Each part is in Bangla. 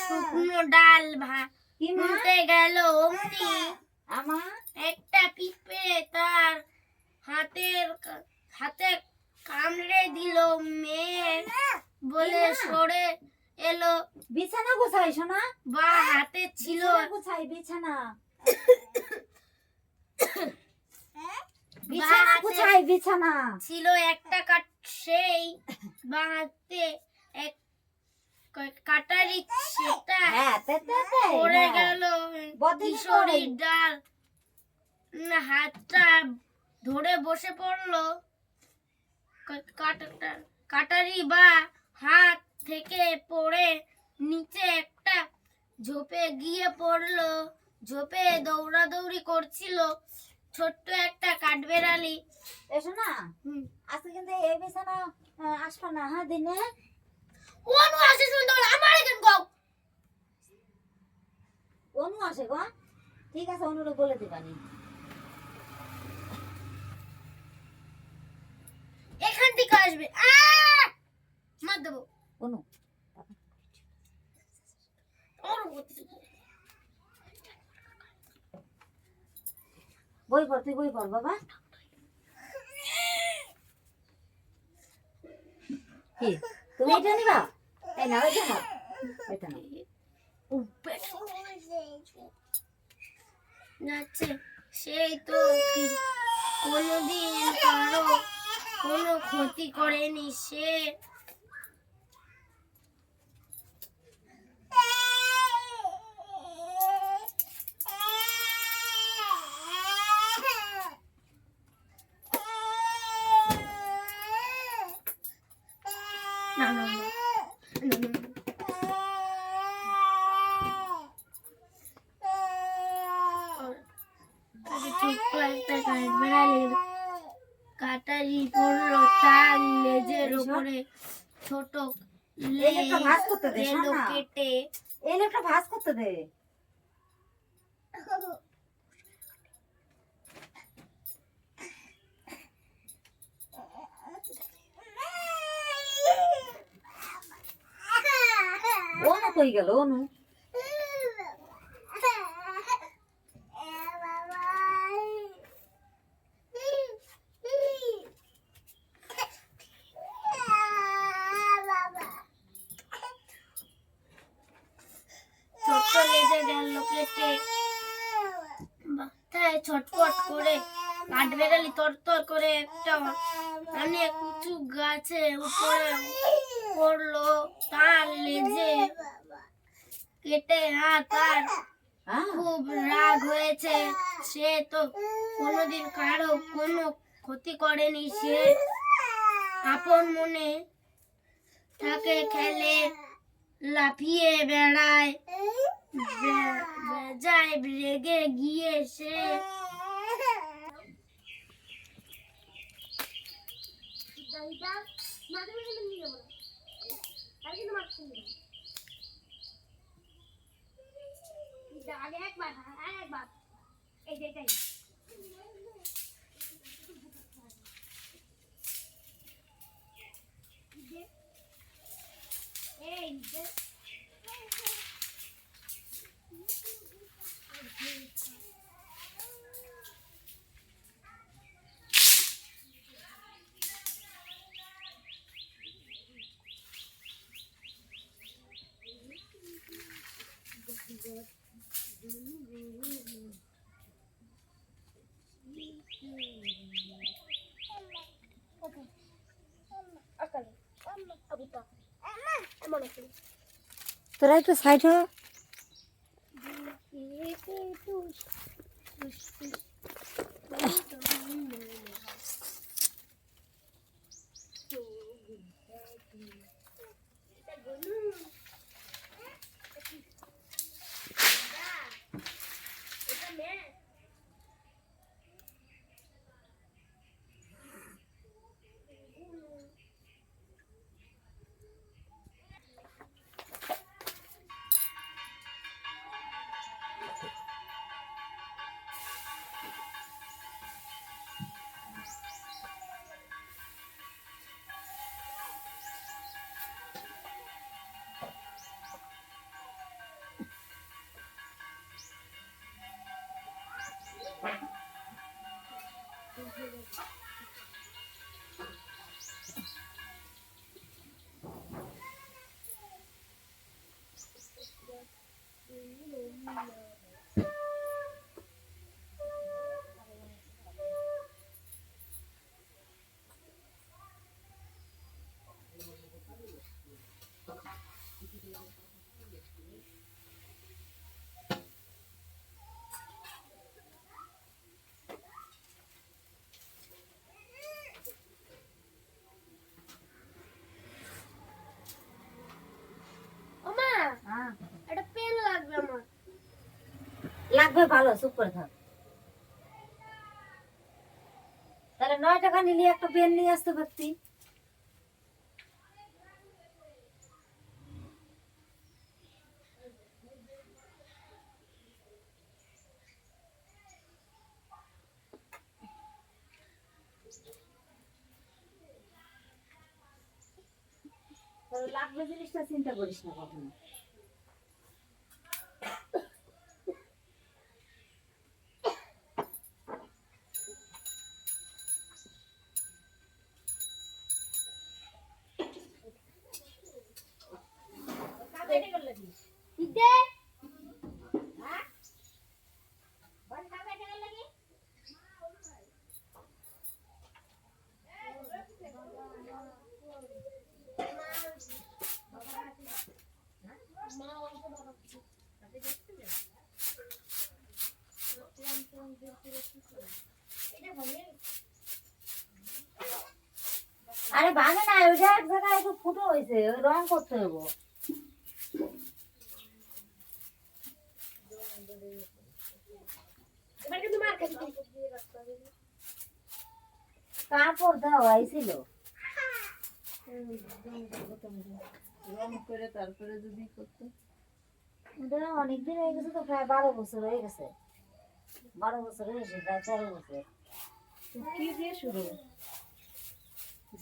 শুকনো ডাল ভাঙতে গেল অমনি আমার একটা পিঁপড়ে তার হাতে কামড়ে দিল। মেয়ে বলে সরে এলো। বিছানা গোছাই শোনা, বা হাতে ছিল গোছাই বিছানা, বিছানা গোছাই বিছানা ছিল একটা সেই বাঁধতে এক কাটারি সেটা পড়ে গেল কিশোরীর ডাল। হাতটা ধরে বসে পড়লো। কাটারি বা হাত থেকে পড়ে নিচে একটা ঝোপে গিয়ে পড়লো। ঝোপে দৌড়াদৌড়ি করছিল ছোট্ট একটা কাঠবেড়ালি। এসো না, আজকে কিন্তু এই বিছানা আসবা না। হ্যাঁ দিনে অনু আসে সুন্দর আমার এখান গো। অনু আসে গো, ঠিক আছে অনুরে বলে দিবানি। এখান থেকে আসবে, মার দেবো। অনু বই পড়, তুই বই পড় বাবা। কি তুমি এটা নিবা? এই না ওইটা না, এটা না। যাচ্ছে সেই তো কোনোদিন কারো কোনো ক্ষতি করেনি সে। কাটারি পড়লো তার লেজের উপরে। ছোট ভাঁজ করতে দে, কেটে এই লোকটা ভাঁজ করতে দে। অনু কই গেল? অনু ছোট্ট লেজে গেল কেটে। মাথায় ছটফট করে কাঠবেড়ালি তরতর করে একটা অনেক উঁচু গাছে উপরে পড়লো। তার লেজে কেটে তার খুব রাগ হয়েছে। সে তো কোনোদিন কারো কোনো ক্ষতি করেনি। সে আপন মনে থাকে, খেলে, লাফিয়ে বেড়ায়। যায় রেগে গিয়ে সে তোরা একটু সাইড হ। ওমা হ্যাঁ একটা পেন লাগবে আমার। লাগবে, ভালো, চুপ করে থাক। তাহলে 9 টাকা নিলে একটা পেন নিয়ে আসতে পারতি। তোর লাগবে জিনিসটা চিন্তা করিস না কখনো। দিদে আরে ভাঙে না, ওইটা এক জায়গায় একটু ফুটো হয়েছে, ওই রং করতে হবে। এবার কিন্তু মার খাবি তুই। কাপড় দেওয়া হয়েছিল। রং করে তারপরে যদি করতো। ওটা অনেকদিন হয়ে গেছে তো, প্রায় 12 বছর হয়ে গেছে। 12 বছর হয়েছে, প্রায় 13 বছর। তো কি দিয়ে শুরু?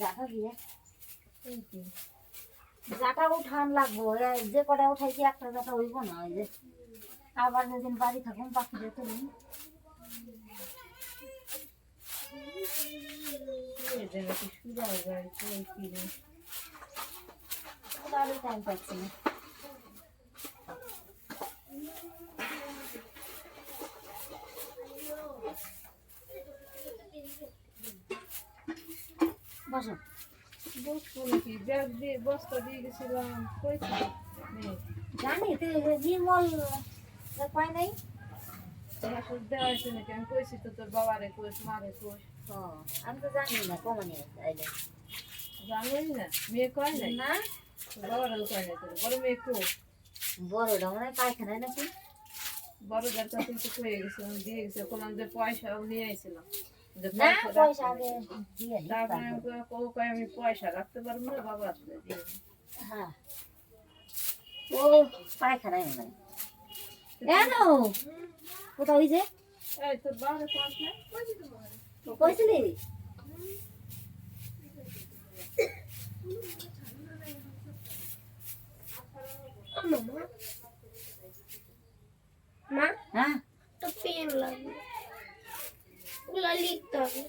জাটা দিয়ে এই কি? জাটা উঠান লাগবো, যে কটা উঠাইছি একটা জাটা হইব না। ওই যে আবার যেদিন বাড়ি থাকুন পাখিদের তুলি। এই জায়গা কি সুরা যায় কই কি রে? বাড়ি টাইম পাচ্ছি না। বসো। বসবো নাকি? ব্যাগ দিয়ে বস্তা দিয়ে গেছিলাম, কইছি নেই। জানি তো নির্মল পাই নাই। ওষুধ দেওয়া হয়েছে নাকি? আমি কইছি তো তোর বাবারে কোষ, মারে কোষ। ও, আমি তো জানি না কমানি আইলে জানোই না, মেয়ে কয় নাই? না। তোর বাবারাও কয় নাই, তোর বড় মেয়ে কো? বড়টা মনে হয় পায়খানায় নাকি। বড়দের কাছে তো কয়ে গেছে, আমি দিয়ে গেছে, কোনো যে পয়সাও নিয়ে আইছিলাম। যে না, পয়সা পয়সা রাখতে আগে হবে। দিয়ে দিই, তারপরে আমি তারপরে। ও কয় আমি পয়সা রাখতে পারবো না, বাবা আসলে দিয়ে দিবে। হ্যাঁ, ও পায়খানায় মনে হয়। কেন কোথাও ওই যে এই তোর বাবারে পাস নাই? কইছিলি? মামা মা হ্যাঁ, তো পেন লাগবে, ওগুলা লিখতে হবে।